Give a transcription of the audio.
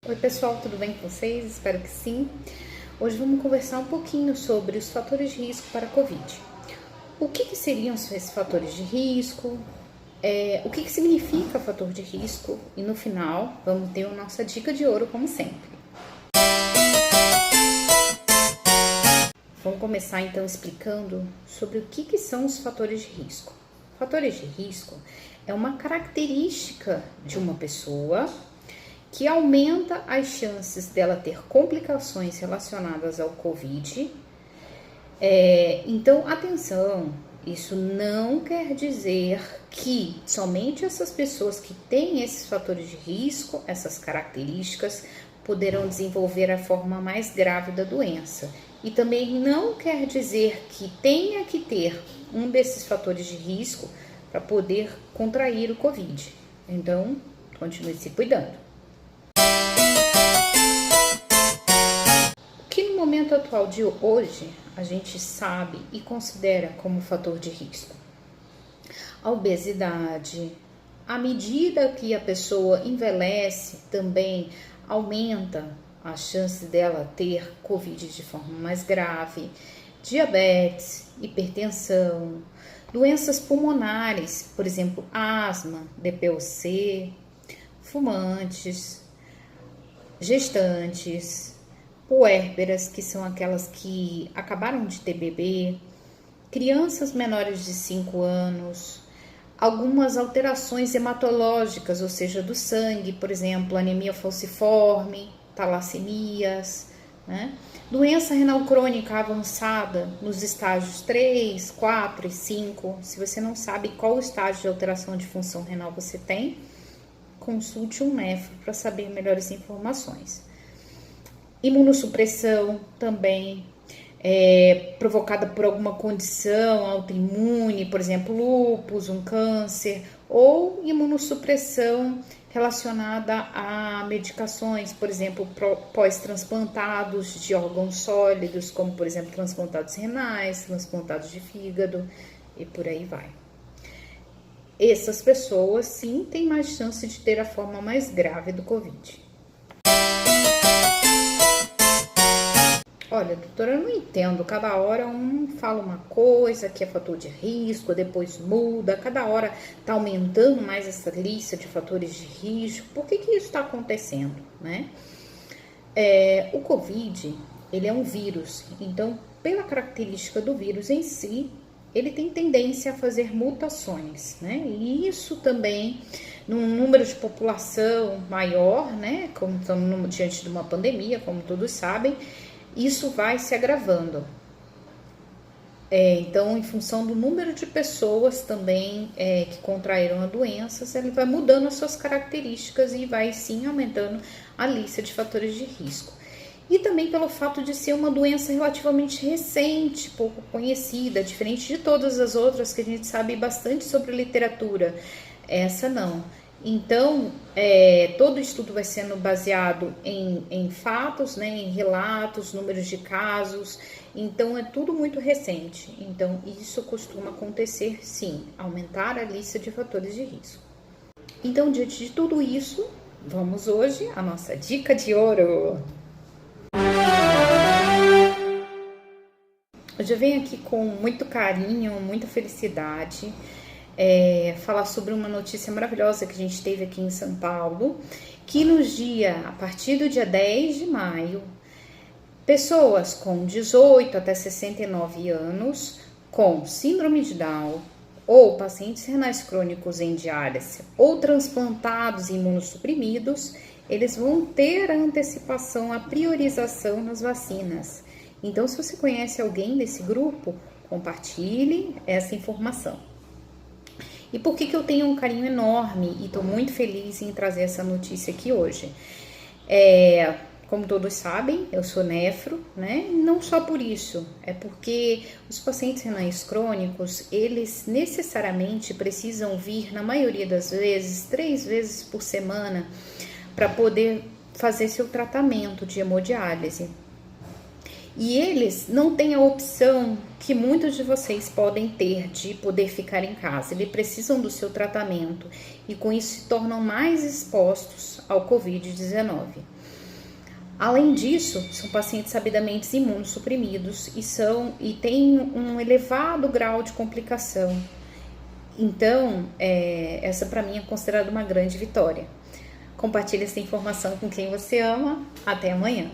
Oi pessoal, tudo bem com vocês? Espero que sim. Hoje vamos conversar um pouquinho sobre os fatores de risco para a Covid. O que seriam esses fatores de risco? O que significa fator de risco? E no final vamos ter a nossa dica de ouro como sempre. Vamos começar então explicando sobre o que são os fatores de risco. Fatores de risco é uma característica de uma pessoa que aumenta as chances dela ter complicações relacionadas ao Covid. Então, atenção, isso não quer dizer que somente essas pessoas que têm esses fatores de risco, essas características, poderão desenvolver a forma mais grave da doença. E também não quer dizer que tenha que ter um desses fatores de risco para poder contrair o Covid. Então, continue se cuidando. Que no momento atual de hoje a gente sabe e considera como fator de risco? A obesidade, à medida que a pessoa envelhece, também aumenta a chance dela ter Covid de forma mais grave, diabetes, hipertensão, doenças pulmonares, por exemplo, asma, DPOC, fumantes, gestantes, puérperas, que são aquelas que acabaram de ter bebê, crianças menores de 5 anos, algumas alterações hematológicas, ou seja, do sangue, por exemplo, anemia falciforme, talassemias, né? Doença renal crônica avançada nos estágios 3, 4 e 5. Se você não sabe qual estágio de alteração de função renal você tem, consulte um nefro para saber melhores informações. Imunossupressão também, provocada por alguma condição autoimune, por exemplo, lúpus, um câncer, ou imunossupressão relacionada a medicações, por exemplo, pós-transplantados de órgãos sólidos, como, por exemplo, transplantados renais, transplantados de fígado e por aí vai. Essas pessoas, sim, têm mais chance de ter a forma mais grave do Covid. Olha, doutora, eu não entendo. Cada hora um fala uma coisa que é fator de risco, depois muda. Cada hora está aumentando mais essa lista de fatores de risco. Por que isso está acontecendo, né? O Covid, ele é um vírus. Então, pela característica do vírus em si, ele tem tendência a fazer mutações, né? E isso também, num número de população maior, né? Como estamos diante de uma pandemia, como todos sabem, isso vai se agravando. Então, em função do número de pessoas também que contraíram a doença, ele vai mudando as suas características e vai sim aumentando a lista de fatores de risco. E também pelo fato de ser uma doença relativamente recente, pouco conhecida, diferente de todas as outras que a gente sabe bastante sobre literatura. Essa não. Então, todo estudo vai sendo baseado em fatos, né, em relatos, números de casos. Então, é tudo muito recente. Então, isso costuma acontecer, sim, aumentar a lista de fatores de risco. Então, diante de tudo isso, vamos hoje à nossa dica de ouro. Hoje eu venho aqui com muito carinho, muita felicidade, falar sobre uma notícia maravilhosa que a gente teve aqui em São Paulo, que a partir do dia 10 de maio, pessoas com 18 até 69 anos, com síndrome de Down, ou pacientes renais crônicos em diálise, ou transplantados e imunossuprimidos, eles vão ter a antecipação, a priorização nas vacinas. Então, se você conhece alguém desse grupo, compartilhe essa informação. E por que eu tenho um carinho enorme e estou muito feliz em trazer essa notícia aqui hoje? Como todos sabem, eu sou nefro, né? Não só por isso, é porque os pacientes renais crônicos, eles necessariamente precisam vir, na maioria das vezes, 3 vezes por semana, para poder fazer seu tratamento de hemodiálise. E eles não têm a opção que muitos de vocês podem ter de poder ficar em casa. Eles precisam do seu tratamento e com isso se tornam mais expostos ao Covid-19. Além disso, são pacientes sabidamente imunossuprimidos e têm um elevado grau de complicação. Então, essa para mim é considerada uma grande vitória. Compartilhe essa informação com quem você ama. Até amanhã.